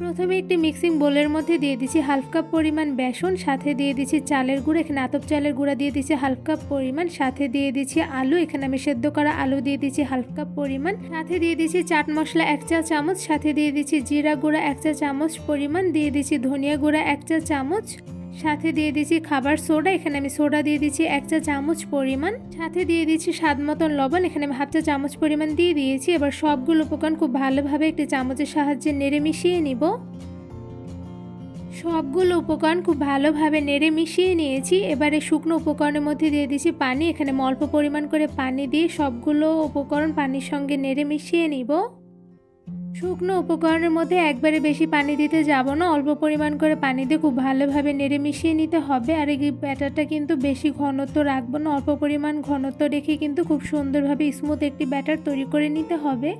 প্রথমে একটি মিক্সিং বোলের মধ্যে দিয়ে দিচ্ছি হাফ কাপ পরিমাণ বেসন, সাথে দিয়ে দিচ্ছি চালের গুঁড়া, এখানে আতপ চালের গুঁড়া দিয়ে দিচ্ছি হাফ কাপ পরিমাণ, সাথে দিয়ে দিচ্ছি আলু, এখানে আমি সেদ্ধ করা আলু দিয়ে দিচ্ছি হাফ কাপ পরিমাণ, সাথে দিয়ে দিচ্ছি চাট মশলা 1 চা চামচ, সাথে দিয়ে দিচ্ছি জিরা গুঁড়া 1 চা চামচ পরিমাণ, দিয়ে দিচ্ছি ধনিয়া গুঁড়া 1 চা চামচ, সাথে দিয়ে দিচ্ছি খাবার সোডা, এখানে আমি সোডা দিয়ে দিচ্ছি 1 চা চামচ পরিমাণ, সাথে দিয়ে দিচ্ছি স্বাদ মতন লবণ, এখানে আমি হাফ চা চামচ পরিমাণ দিয়ে দিয়েছি। এবার সবগুলো উপকরণ খুব ভালোভাবে একটি চামচের সাহায্যে নেড়ে মিশিয়ে নিব। সবগুলো উপকরণ খুব ভালোভাবে নেড়ে মিশিয়ে নিয়েছি। এবারে শুকনো উপকরণের মধ্যে দিয়ে দিচ্ছি পানি, এখানে আমি অল্প পরিমাণ করে পানি দিয়ে সবগুলো উপকরণ পানির সঙ্গে নেড়ে মিশিয়ে নিব। শুকনো উপকরণের মধ্যে একবারে বেশি পানি দিতে যাব না, অল্প পরিমাণ করে পানি দিয়ে খুব ভালোভাবে নেড়ে মিশিয়ে নিতে হবে। আর এই ব্যাটারটা কিন্তু বেশি ঘনত্ব রাখবো না, অল্প পরিমাণ ঘনত্ব রেখে কিন্তু খুব সুন্দরভাবে স্মুথ একটি ব্যাটার তৈরি করে নিতে হবে।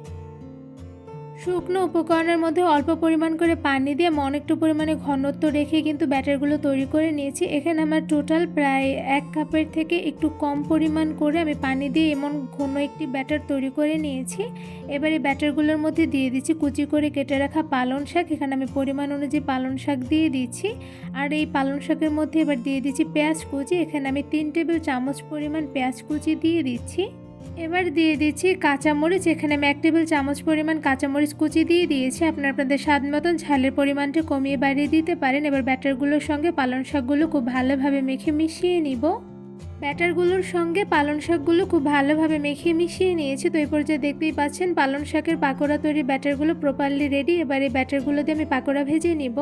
শুকনো উপকরণের মধ্যে অল্প পরিমাণ করে পানি দিয়ে আমি অনেকটা পরিমাণে ঘনত্ব রেখে কিন্তু ব্যাটারগুলো তৈরি করে নিয়েছি। এখানে আমার টোটাল প্রায় 1 কাপের থেকে একটু কম পরিমাণ করে আমি পানি দিয়ে এমন ঘন একটি ব্যাটার তৈরি করে নিয়েছি। এবার এই ব্যাটারগুলোর মধ্যে দিয়ে দিচ্ছি কুচি করে কেটে রাখা পালং শাক, এখানে আমি পরিমাণ অনুযায়ী পালং শাক দিয়ে দিচ্ছি। আর এই পালং শাকের মধ্যে এবার দিয়ে দিচ্ছি পেঁয়াজ কুচি, এখানে আমি 3 টেবিল চামচ পরিমাণ পেঁয়াজ কুচি দিয়ে দিচ্ছি। এবার দিয়ে দিচ্ছি কাঁচামরিচ, এখানে আমি 1 টেবিল চামচ পরিমাণ কাঁচামরিচ কুচি দিয়ে দিয়েছি। আপনাদের স্বাদ মতন ঝালের পরিমাণটা কমিয়ে বাড়িয়ে দিতে পারেন। এবার ব্যাটারগুলোর সঙ্গে পালং শাকগুলো খুব ভালোভাবে মেখে মিশিয়ে নিব। ব্যাটারগুলোর সঙ্গে পালং শাকগুলো খুব ভালোভাবে মেখে মিশিয়ে নিয়েছি। তো এই পর্যায়ে দেখতেই পাচ্ছেন পালং শাকের পাকোড়া তৈরি ব্যাটারগুলো প্রপারলি রেডি। এবার এই ব্যাটারগুলো দিয়ে আমি পাকোড়া ভেজে নিব।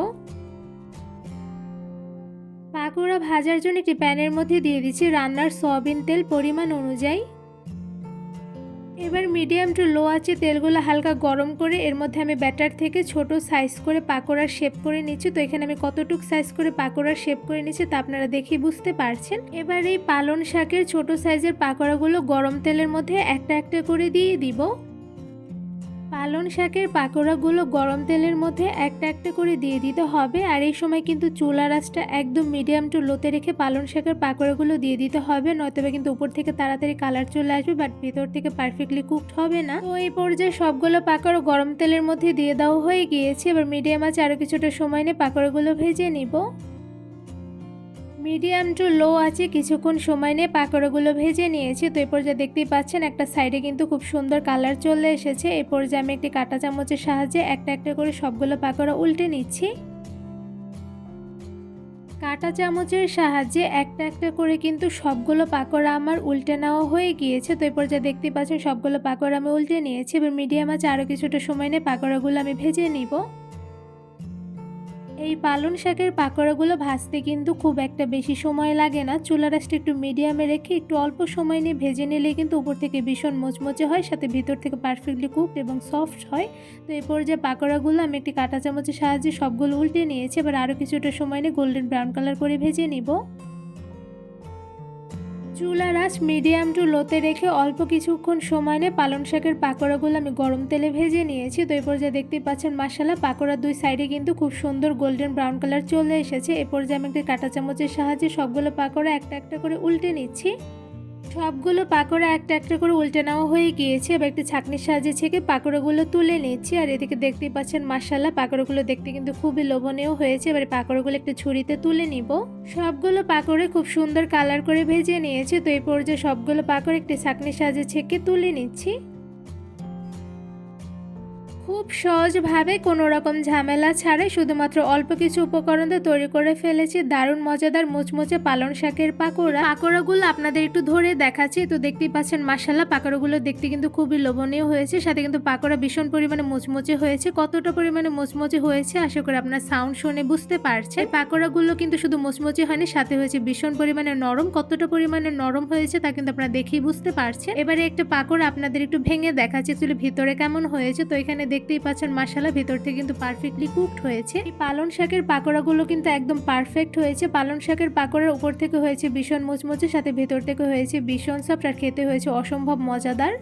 পাকোড়া ভাজার জন্য একটি প্যানের মধ্যে দিয়ে দিচ্ছি রান্নার সয়াবিন তেল পরিমাণ অনুযায়ী। এবার মিডিয়াম টু লো আঁচে তেলগুলো হালকা গরম করে এর মধ্যে আমি ব্যাটার থেকে ছোট সাইজ করে পাকোড়ার শেপ করে নিচ্ছি। তো এখানে আমি কতটুক সাইজ করে পাকোড়ার শেপ করে নিচ্ছি তা আপনারা দেখেই বুঝতে পারছেন। এবার এই পালং শাকের ছোট সাইজের পাকোড়াগুলো গরম তেলের মধ্যে একটা একটা করে দিয়ে দিব। পালং শাকের পাকোড়াগুলো গরম তেলের মধ্যে একটা একটা করে দিয়ে দিতে হবে। আর এই সময় কিন্তু চুলার আঁচটা একদম মিডিয়াম টু লোতে রেখে পালং শাকের পাকোড়াগুলো দিয়ে দিতে হবে, নয়তোবা কিন্তু উপর থেকে তাড়াতাড়ি কালার চলে আসবে বাট ভিতর থেকে পারফেক্টলি কুকড হবে না। তো এই পর্যায়ে সবগুলো পাকোড়া গরম তেলের মধ্যে দিয়ে দেওয়া হয়ে গিয়েছে। এবার মিডিয়াম আঁচে আরও কিছুটা সময় নিয়ে পাকোড়াগুলো ভেজে নিব। মিডিয়াম টু লো আছে কিছুক্ষণ সময় নিয়ে পাকোড়াগুলো ভেজে নিয়েছি। তো এই পর্যায়ে দেখতেই পাচ্ছেন একটা সাইডে কিন্তু খুব সুন্দর কালার চলে এসেছে। এই পর্যায়ে আমি একটি কাঁটা চামচের সাহায্যে একটা একটা করে সবগুলো পাকোড়া উল্টে নিচ্ছি। কাঁটা চামচের সাহায্যে একটা একটা করে কিন্তু সবগুলো পাকোড়া আমার উল্টে নেওয়া হয়ে গিয়েছে। তো এই পর্যায়ে দেখতেই পাচ্ছেন সবগুলো পাকোড়া আমি উল্টে নিয়েছি। এবার মিডিয়াম আছে আরও কিছুটা সময় নিয়ে পাকোড়াগুলো আমি ভেজে নিব। এই পালং শাকের পাকোড়াগুলো ভাজতে কিন্তু খুব একটা বেশি সময় লাগে না। চুলার আঁচটা একটু মিডিয়ামে রেখে একটু অল্প সময় নিয়ে ভেজে নিলে কিন্তু উপর থেকে ভীষণ মোচমোচে হয়, সাথে ভিতর থেকে পারফেক্টলি কুকড এবং সফট হয়। তো এই পর্যায়ে পাকোড়াগুলো আমি একটি কাঁটা চামচের সাহায্যে সবগুলো উল্টে নিয়েছি। এবার আরও কিছুটা সময় নিয়ে গোল্ডেন ব্রাউন কালার করে ভেজে নিব। চুলার আঁচ মিডিয়াম টু লোতে রেখে অল্প কিছুক্ষণ সময় নিয়ে পালং শাকের পাকোড়াগুলো আমি গরম তেলে ভেজে নিয়েছি। তো এই পর্যায়ে দেখতেই পাচ্ছেন মাশাআল্লাহ পাকোড়ার দুই সাইডে কিন্তু খুব সুন্দর গোল্ডেন ব্রাউন কালার চলে এসেছে। এই পর্যায়ে আমি একটি কাঁটা চামচের সাহায্যে সবগুলো পাকোড়া একটা একটা করে উল্টে নিচ্ছি। সবগুলো পাকোড়া একটা একটা করে উল্টে নেওয়া হয়ে গিয়েছে। এবার একটি ছাঁকনির সাহায্যে ছেঁকে পাকোড়াগুলো তুলে নিচ্ছি। আর এদিকে দেখতেই পাচ্ছেন মাশাআল্লাহ পাকোড়াগুলো দেখতে কিন্তু খুবই লোভনীয় হয়েছে। এবার পাকোড়াগুলো একটু ছুরিতে তুলে নিব। সবগুলো পাকোড়া খুব সুন্দর কালার করে ভেজে নিয়েছি। তো এই পর্যায়ে সবগুলো পাকোড়া একটি ছাঁকনির সাহায্যে ছেঁকে তুলে নিচ্ছি। খুব সহজভাবে কোনো রকম ঝামেলা ছাড়াই শুধুমাত্র অল্প কিছু উপকরণ দিয়ে তৈরি করে ফেলেছি দারুণ মজাদার মুচমুচে পালং শাকের পাকোড়া। পাকোড়াগুলো আপনাদের একটু ধরে দেখাচ্ছি। তো দেখতেই পাচ্ছেন মাশাআল্লাহ পাকোড়াগুলো দেখতে কিন্তু খুবই লোভনীয় হয়েছে, সাথে কিন্তু পাকোড়া ভীষণ পরিমাণে মুচমুচে হয়েছে। কতটা পরিমাণে মুচমুচে হয়েছে আশা করি আপনার সাউন্ড শুনে বুঝতে পারছেন। পাকোড়াগুলো কিন্তু শুধু মুচমুচে হয়নি, সাথে হয়েছে ভীষণ পরিমাণে নরম। কতটা পরিমাণে নরম হয়েছে তা কিন্তু আপনারা দেখেই বুঝতে পারছেন। এবারে একটা পাকোড়া আপনাদের একটু ভেঙে দেখাচ্ছি আসলে ভিতরে কেমন হয়েছে। তো এখানে দেখতেই পাচ্ছেন মাশাআল্লাহ ভিতর থেকে কিন্তু পারফেক্টলি কুকড হয়েছে। এই পালং শাকের পাকোড়াগুলো কিন্তু একদম পারফেক্ট হয়েছে। পালং শাকের পাকোড়ার উপর থেকে হয়েছে ভীষণ মুচমুচে, সাথে ভেতর থেকে হয়েছে ভীষণ সফট, আর খেতে হয়েছে অসম্ভব মজাদার।